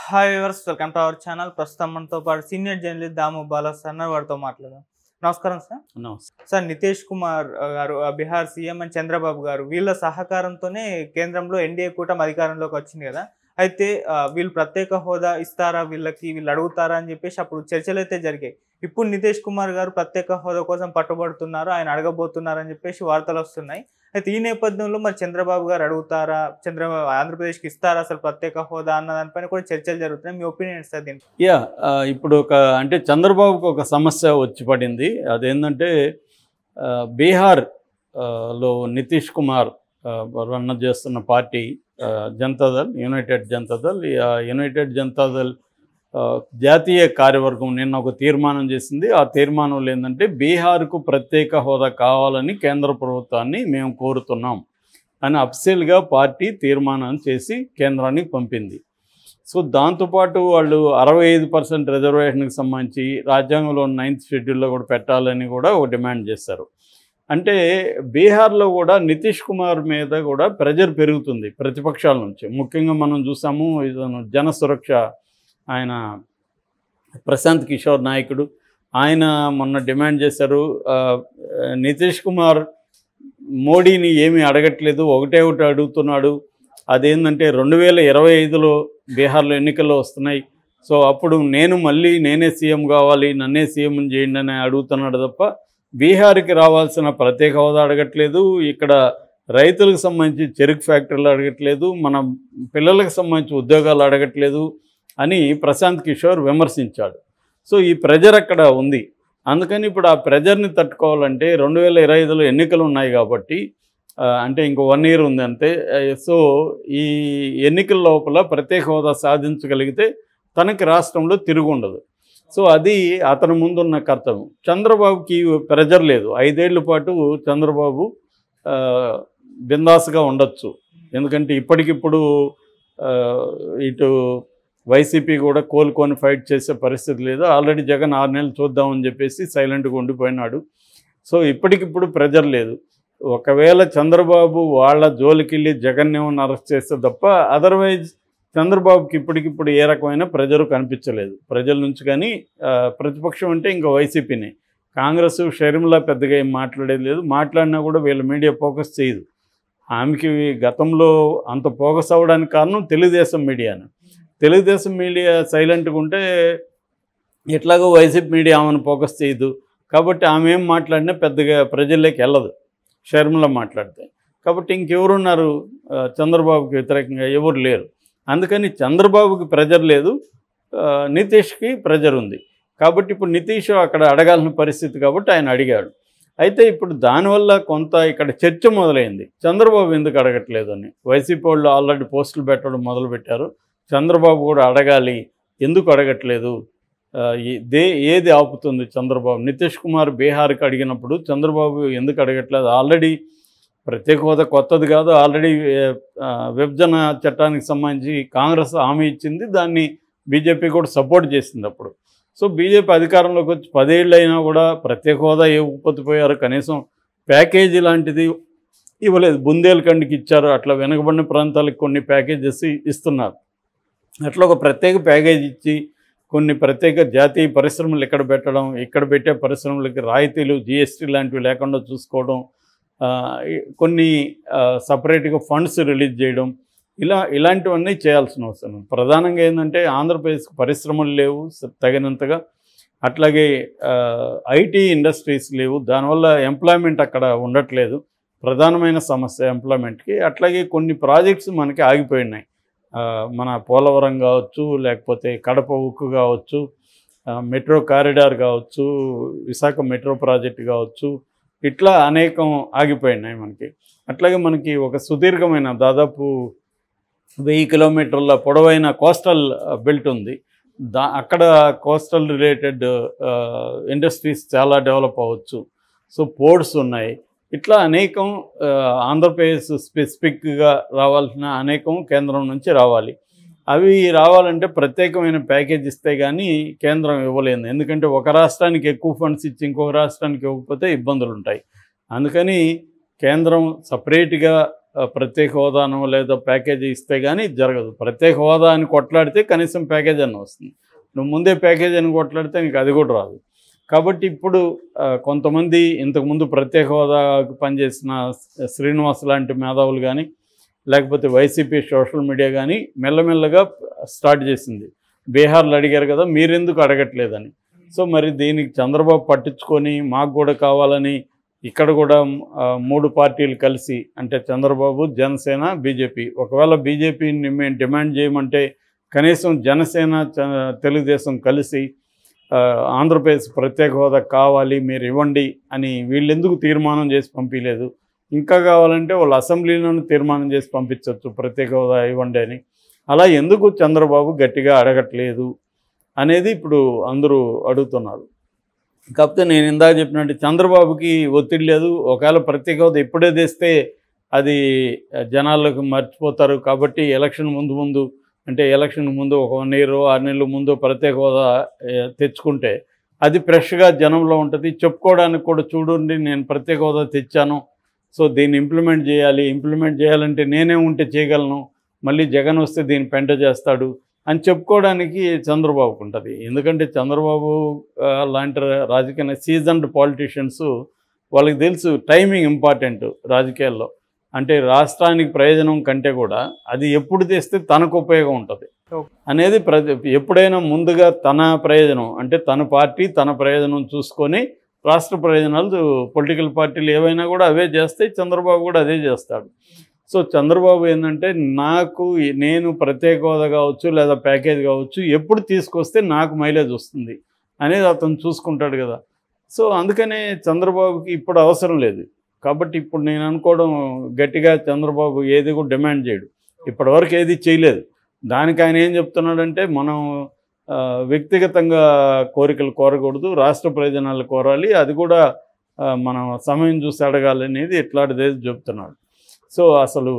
Hi viewers, welcome to our channel. ప్రస్తుతం మనతో పాటు సీనియర్ జర్నలిస్ట్ దాము బాలా సార్ వారితో మాట్లాడదాం. నమస్కారం సార్. సార్, నితీష్ కుమార్ గారు బీహార్ సీఎం అండ్ చంద్రబాబు గారు వీళ్ళ సహకారంతోనే కేంద్రంలో ఎన్డీఏ కూటమి అధికారంలోకి వచ్చింది కదా. అయితే వీళ్ళు ప్రత్యేక హోదా ఇస్తారా, వీళ్ళు అడుగుతారా అని చెప్పేసి అప్పుడు చర్చలు అయితే జరిగాయి. ఇప్పుడు నితీష్ కుమార్ గారు ప్రత్యేక హోదా కోసం పట్టుబడుతున్నారు, ఆయన అడగబోతున్నారు అని చెప్పేసి వార్తలు వస్తున్నాయి. అయితే ఈ నేపథ్యంలో మరి చంద్రబాబు గారు అడుగుతారా, ఆంధ్రప్రదేశ్కి ఇస్తారా అసలు ప్రత్యేక హోదా అన్న దానిపైన కూడా చర్చలు జరుగుతున్నాయి. మీ ఒపీనియన్ సార్ దీనికి? ఇప్పుడు అంటే చంద్రబాబుకు ఒక సమస్య వచ్చి పడింది. అదేంటంటే బీహార్ లో నితీష్ కుమార్ రన్ చేస్తున్న party Janata Dal, United Janata Dal. United Janata Dal జాతీయ కార్యవర్గం నిన్న ఒక తీర్మానం చేసింది. ఆ తీర్మానంలో ఏంటంటే బీహార్కు ప్రత్యేక హోదా కావాలని కేంద్ర ప్రభుత్వాన్ని మేము కోరుతున్నాం అని అఫీషియల్గా పార్టీ తీర్మానం చేసి కేంద్రానికి పంపింది. సో దాంతోపాటు వాళ్ళు 65% రిజర్వేషన్కి సంబంధించి రాజ్యాంగంలో 9th షెడ్యూల్లో కూడా పెట్టాలని కూడా ఒక డిమాండ్ చేశారు. అంటే బీహార్లో కూడా నితీష్ కుమార్ మీద కూడా ప్రెజర్ పెరుగుతుంది ప్రతిపక్షాల నుంచి. ముఖ్యంగా మనం చూసాము, ఇతను జన సురక్ష ఆయన ప్రశాంత్ కిషోర్ నాయకుడు, ఆయన మొన్న డిమాండ్ చేశారు, నితీష్ కుమార్ మోడీని ఏమీ అడగట్లేదు, ఒకటే అడుగుతున్నాడు. అదేంటంటే 2025లో బీహార్లో ఎన్నికల్లో వస్తున్నాయి, సో అప్పుడు నేనే సీఎం కావాలి, నన్నే సీఎం చేయండి అని అడుగుతున్నాడు తప్ప బీహార్కి రావాల్సిన ప్రత్యేక హోదా అడగట్లేదు, ఇక్కడ రైతులకు సంబంధించి చెరుకు ఫ్యాక్టరీలు అడగట్లేదు, మన పిల్లలకు సంబంధించి ఉద్యోగాలు అడగట్లేదు అని ప్రశాంత్ కిషోర్ విమర్శించాడు. సో ఈ ప్రెజర్ అక్కడ ఉంది. అందుకని ఇప్పుడు ఆ ప్రెజర్ని తట్టుకోవాలంటే 2025లో ఎన్నికలు ఉన్నాయి కాబట్టి, అంటే ఇంకో 1 year ఉంది అంతే. సో ఈ ఎన్నికల లోపల ప్రత్యేక హోదా సాధించగలిగితే తనకి రాష్ట్రంలో తిరుగుండదు. సో అది అతని ముందున్న కర్తవ్యం. చంద్రబాబుకి ప్రెజర్ లేదు. 5 ఏళ్ల పాటు చంద్రబాబు బిందాస్గా ఉండొచ్చు. ఎందుకంటే ఇప్పటికిప్పుడు ఇటు వైసీపీ కూడా కోలుకొని ఫైట్ చేసే పరిస్థితి లేదు. ఆల్రెడీ జగన్ 6 నెలలు చూద్దామని చెప్పేసి సైలెంట్గా ఉండిపోయినాడు. సో ఇప్పటికిప్పుడు ప్రెజర్ లేదు. ఒకవేళ చంద్రబాబు వాళ్ళ జోలికెళ్ళి జగన్ ఏమన్నా అరెస్ట్ చేస్తే తప్ప అదర్వైజ్ చంద్రబాబుకి ఇప్పటికిప్పుడు ఏ రకమైన ప్రెజరు కనిపించలేదు ప్రజల నుంచి. కానీ ప్రతిపక్షం అంటే ఇంకా వైసీపీనే. కాంగ్రెస్ షర్మిల పెద్దగా ఏం మాట్లాడేది లేదు. మాట్లాడినా కూడా వీళ్ళ మీడియా ఫోకస్ చేయదు. ఆమెకి గతంలో అంత ఫోకస్ అవ్వడానికి కారణం తెలుగుదేశం మీడియాను. తెలుగుదేశం మీడియా సైలెంట్గా ఉంటే ఎట్లాగో వైసీపీ మీడియా ఆమెను ఫోకస్ చేయదు. కాబట్టి ఆమె ఏం మాట్లాడినా పెద్దగా ప్రజల్లోకి వెళ్ళదు షర్మిల మాట్లాడితే. కాబట్టి ఇంకెవరున్నారు చంద్రబాబుకి వ్యతిరేకంగా? ఎవరు లేరు. అందుకని చంద్రబాబుకి ప్రెజర్ లేదు, నితీష్కి ప్రెజర్ ఉంది. కాబట్టి ఇప్పుడు నితీష్ అక్కడ అడగాల్సిన పరిస్థితి కాబట్టి ఆయన అడిగాడు. అయితే ఇప్పుడు దానివల్ల కొంత ఇక్కడ చర్చ మొదలైంది, చంద్రబాబు ఎందుకు అడగట్లేదు అని. వైసీపీ వాళ్ళు ఆల్రెడీ పోస్టులు పెట్టడం మొదలుపెట్టారు. చంద్రబాబు కూడా అడగాలి, ఎందుకు అడగట్లేదు, ఏది ఆపుతుంది చంద్రబాబు? నితీష్ కుమార్ బీహార్కి అడిగినప్పుడు చంద్రబాబు ఎందుకు అడగట్లేదు? ఆల్రెడీ ప్రత్యేక హోదా కొత్తది కాదు, ఆల్రెడీ విభజన చట్టానికి సంబంధించి కాంగ్రెస్ హామీ ఇచ్చింది, దాన్ని బీజేపీ కూడా సపోర్ట్ చేసింది అప్పుడు. సో బీజేపీ అధికారంలోకి వచ్చి 10 ఏళ్ళు అయినా కూడా ప్రత్యేక హోదా ఇవ్వకపోయారు. కనీసం ప్యాకేజీ లాంటిది ఇవ్వలేదు. బుందేల్ఖండ్కి ఇచ్చారు, అట్లా వెనుకబడిన ప్రాంతాలకు కొన్ని ప్యాకేజెస్ ఇస్తున్నారు. అట్లా ఒక ప్రత్యేక ప్యాకేజ్ ఇచ్చి కొన్ని ప్రత్యేక జాతీయ పరిశ్రమలు ఇక్కడ పెట్టడం, ఇక్కడ పెట్టే పరిశ్రమలకి రాయితీలు, జిఎస్టీ లాంటివి లేకుండా చూసుకోవడం, కొన్ని సపరేట్గా ఫండ్స్ రిలీజ్ చేయడం, ఇలాంటివన్నీ చేయాల్సిన అవసరం. ప్రధానంగా ఏంటంటే ఆంధ్రప్రదేశ్కి పరిశ్రమలు లేవు తగినంతగా, అట్లాగే ఐటీ ఇండస్ట్రీస్ లేవు, దానివల్ల ఎంప్లాయ్మెంట్ అక్కడ ఉండట్లేదు. ప్రధానమైన సమస్య ఎంప్లాయ్మెంట్కి. అట్లాగే కొన్ని ప్రాజెక్ట్స్ మనకి ఆగిపోయినాయి. మన పోలవరం కావచ్చు, లేకపోతే కడప ఉక్కు కావచ్చు, మెట్రో కారిడార్ కావచ్చు, విశాఖ మెట్రో ప్రాజెక్ట్ కావచ్చు, ఇట్లా అనేకం ఆగిపోయినాయి మనకి. అట్లాగే మనకి ఒక సుదీర్ఘమైన దాదాపు 1000 కిలోమీటర్ల పొడవైన కోస్టల్ బెల్ట్ ఉంది. అక్కడ కోస్టల్ రిలేటెడ్ ఇండస్ట్రీస్ చాలా డెవలప్ అవ్వచ్చు. సో పోర్ట్స్ ఉన్నాయి. ఇట్లా అనేకం ఆంధ్రప్రదేశ్ స్పెసిఫిక్గా రావాల్సిన అనేకం కేంద్రం నుంచి రావాలి. అవి రావాలంటే ప్రత్యేకమైన ప్యాకేజ్ ఇస్తే కానీ కేంద్రం ఇవ్వలేదు. ఎందుకంటే ఒక రాష్ట్రానికి ఎక్కువ ఫండ్స్ ఇచ్చి ఇంకొక రాష్ట్రానికి ఇవ్వకపోతే ఇబ్బందులు ఉంటాయి. అందుకని కేంద్రం సపరేట్గా ప్రత్యేక హోదానో లేదా ప్యాకేజీ ఇస్తే కానీ జరగదు. ప్రత్యేక హోదా అని కొట్లాడితే కనీసం ప్యాకేజ్ అన్న వస్తుంది. నువ్వు ముందే ప్యాకేజ్ అని కొట్లాడితే నీకు అది కూడా రాదు. కాబట్టి ఇప్పుడు కొంతమంది ఇంతకుముందు ప్రత్యేక హోదాకు పనిచేసిన శ్రీనివాస్ లాంటి మేధావులు కానీ లేకపోతే వైసీపీ సోషల్ మీడియా కానీ మెల్లమెల్లగా స్టార్ట్ చేసింది. బీహార్లో అడిగారు కదా, మీరెందుకు అడగట్లేదని. సో మరి దీనికి చంద్రబాబు పట్టించుకొని మాకు కూడా కావాలని ఇక్కడ కూడా 3 పార్టీలు కలిసి, అంటే చంద్రబాబు, జనసేన, బీజేపీ. ఒకవేళ బీజేపీని మేము డిమాండ్ చేయమంటే కనీసం జనసేన, తెలుగుదేశం కలిసి ఆంధ్రప్రదేశ్ ప్రత్యేక హోదా కావాలి మీరు ఇవ్వండి అని వీళ్ళెందుకు తీర్మానం చేసి పంపించలేదు. ఇంకా కావాలంటే వాళ్ళు అసెంబ్లీలోనే తీర్మానం చేసి పంపించవచ్చు ప్రత్యేక హోదా ఇవ్వండి అని. అలా ఎందుకు చంద్రబాబు గట్టిగా అడగట్లేదు అనేది ఇప్పుడు అందరూ అడుగుతున్నారు. కాకపోతే నేను ఇందాక చెప్పినట్టు చంద్రబాబుకి ఒత్తిడి లేదు. ఒకవేళ ప్రత్యేక హోదా ఇప్పుడే తెస్తే అది జనాలకు మర్చిపోతారు. కాబట్టి ఎలక్షన్ ముందు అంటే ఎలక్షన్ ముందు ఒక 1 year 6 నెలల ముందు ప్రత్యేక హోదా తెచ్చుకుంటే అది ఫ్రెష్గా జనంలో ఉంటుంది. చెప్పుకోవడానికి కూడా చూడండి నేను ప్రత్యేక హోదా తెచ్చాను, సో దీన్ని ఇంప్లిమెంట్ చేయాలంటే నేనే ఉంటే చేయగలను, మళ్ళీ జగన్ వస్తే దీన్ని పెంట చేస్తాడు అని చెప్పుకోవడానికి చంద్రబాబుకు ఉంటుంది. ఎందుకంటే చంద్రబాబు లాంటి రాజకీయ సీజన్డ్ పాలిటీషియన్స్ వాళ్ళకి తెలుసు టైమింగ్ ఇంపార్టెంట్ రాజకీయాల్లో. అంటే రాష్ట్రానికి ప్రయోజనం కంటే కూడా అది ఎప్పుడు తెస్తే తనకు ఉపయోగం ఉంటుంది అనేది ఎప్పుడైనా ముందుగా తన ప్రయోజనం, అంటే తన పార్టీ తన ప్రయోజనం చూసుకొని రాష్ట్ర ప్రయోజనాలు పొలిటికల్ పార్టీలు ఏవైనా కూడా అవే చేస్తాయి. చంద్రబాబు కూడా అదే చేస్తాడు. సో చంద్రబాబు ఏంటంటే నేను ప్రత్యేక హోదా కావచ్చు లేదా ప్యాకేజ్ కావచ్చు ఎప్పుడు తీసుకొస్తే నాకు మైలేజ్ వస్తుంది అనేది అతను చూసుకుంటాడు కదా. సో అందుకనే చంద్రబాబుకి ఇప్పుడు అవసరం లేదు. కాబట్టి ఇప్పుడు నేను అనుకోవడం గట్టిగా చంద్రబాబు ఏది కూడా డిమాండ్ చేయడు, ఇప్పటివరకు ఏది చేయలేదు. దానికి ఆయన ఏం చెప్తున్నాడంటే మనం వ్యక్తిగతంగా కోరికలు కోరకూడదు, రాష్ట్ర ప్రయోజనాలు కోరాలి, అది కూడా మనం సమయం చూసి అడగాలి అనేది ఇట్లాంటిది చెప్తున్నాడు. సో అసలు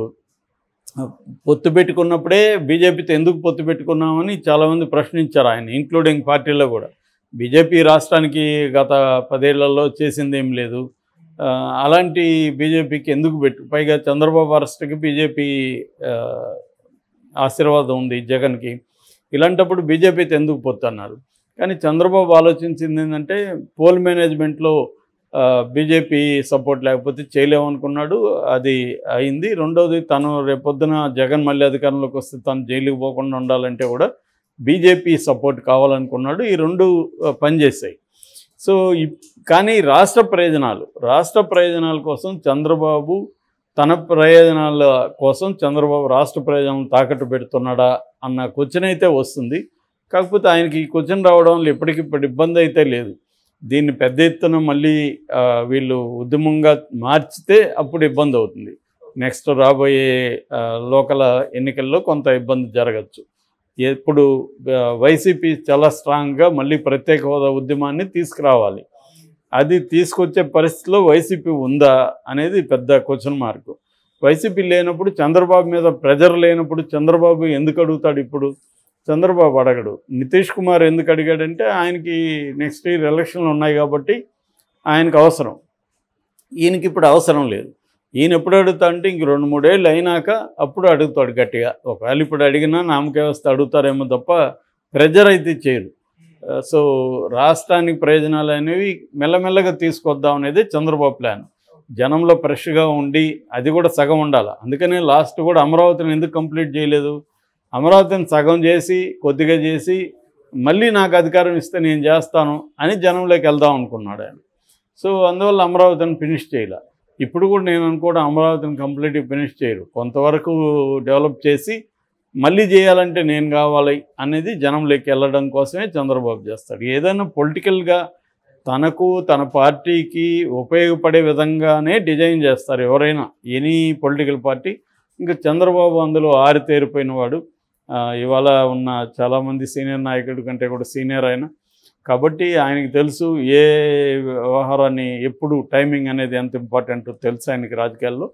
పొత్తు పెట్టుకున్నప్పుడే బీజేపీతో ఎందుకు పొత్తు పెట్టుకున్నామని చాలామంది ప్రశ్నించారు ఆయన, ఇంక్లూడింగ్ పార్టీలో కూడా. బీజేపీ రాష్ట్రానికి గత 10 ఏళ్లలో చేసింది ఏం లేదు, అలాంటి బీజేపీకి ఎందుకు పైగా చంద్రబాబు అరెస్ట్కి బీజేపీ ఆశీర్వాదం ఉంది జగన్కి. ఇలాంటప్పుడు బీజేపీతో ఎందుకు పొత్తు అన్నారు. కానీ చంద్రబాబు ఆలోచించింది ఏంటంటే పోల్ మేనేజ్మెంట్లో బీజేపీ సపోర్ట్ లేకపోతే చేయలేమనుకున్నాడు, అది అయింది. రెండవది తను రేపొద్దున జగన్ మళ్ళీ అధికారంలోకి వస్తే తను జైలుకి పోకుండా ఉండాలంటే కూడా బీజేపీ సపోర్ట్ కావాలనుకున్నాడు. ఈ రెండు పనిచేశాయి. సో కానీ రాష్ట్ర ప్రయోజనాల కోసం చంద్రబాబు తన ప్రయోజనాల కోసం చంద్రబాబు రాష్ట్ర ప్రయోజనాలను తాకట్టు పెడుతున్నాడా అన్న క్వశ్చన్ అయితే వస్తుంది. కాకపోతే ఆయనకి ఈ క్వశ్చన్ రావడం వల్ల ఇప్పటికిప్పుడు ఇబ్బంది అయితే లేదు. దీన్ని పెద్ద ఎత్తున మళ్ళీ వీళ్ళు ఉద్యమంగా మార్చితే అప్పుడు ఇబ్బంది అవుతుంది. నెక్స్ట్ రాబోయే లోకల్ ఎన్నికల్లో కొంత ఇబ్బంది జరగచ్చు. ఎప్పుడు వైసీపీ చాలా స్ట్రాంగ్గా మళ్ళీ ప్రత్యేక హోదా ఉద్యమాన్ని తీసుకురావాలి. అది తీసుకొచ్చే పరిస్థితిలో వైసీపీ ఉందా అనేది పెద్ద క్వశ్చన్ మార్కు. వైసీపీ లేనప్పుడు చంద్రబాబు మీద ప్రెజర్ లేనప్పుడు చంద్రబాబు ఎందుకు అడుగుతాడు? ఇప్పుడు చంద్రబాబు అడగడు. నితీష్ కుమార్ ఎందుకు అడిగాడంటే ఆయనకి నెక్స్ట్ ఇయర్ ఎలక్షన్లు ఉన్నాయి కాబట్టి ఆయనకు అవసరం, ఈయనకి ఇప్పుడు అవసరం లేదు. ఈయన ఎప్పుడు అడుగుతా అంటే ఇంక 2-3 ఏళ్ళు అయినాక అప్పుడు అడుగుతాడు గట్టిగా. ఒకవేళ ఇప్పుడు అడిగినా నామకే వస్తే అడుగుతారేమో తప్ప ప్రెజర్ అయితే చేయరు. సో రాష్ట్రానికి ప్రయోజనాలు అనేవి మెల్లమెల్లగా తీసుకొద్దాం అనేది చంద్రబాబు ప్లాన్. జనంలో ఫ్రెష్గా ఉండి అది కూడా సగం ఉండాలి. అందుకనే లాస్ట్ కూడా అమరావతిని ఎందుకు కంప్లీట్ చేయలేదు? అమరావతిని సగం చేసి కొద్దిగా చేసి మళ్ళీ నాకు అధికారం ఇస్తే నేను చేస్తాను అని జనంలోకి వెళ్దాం అనుకున్నాడు ఆయన. సో అందువల్ల అమరావతిని ఫినిష్ చేయాలి. ఇప్పుడు కూడా నేను అనుకోవడం అమరావతిని కంప్లీట్గా ఫినిష్ చేయరు, కొంతవరకు డెవలప్ చేసి మళ్ళీ చేయాలంటే నేను కావాలి అనేది జనంలోకి వెళ్ళడం కోసమే చంద్రబాబు చేస్తాడు. ఏదైనా పొలిటికల్గా తనకు తన పార్టీకి ఉపయోగపడే విధంగానే డిజైన్ చేస్తారు ఎవరైనా, ఎనీ పొలిటికల్ పార్టీ. ఇంకా చంద్రబాబు అందులో ఆరితేరిపోయిన వాడు. ఇవాళ ఉన్న చాలామంది సీనియర్ నాయకుడి కంటే కూడా సీనియర్ ఆయన కాబట్టి ఆయనకి తెలుసు ఏ వ్యవహారాన్ని ఎప్పుడు టైమింగ్ అనేది ఎంత ఇంపార్టెంటో తెలుసు ఆయనకి రాజకీయాల్లో.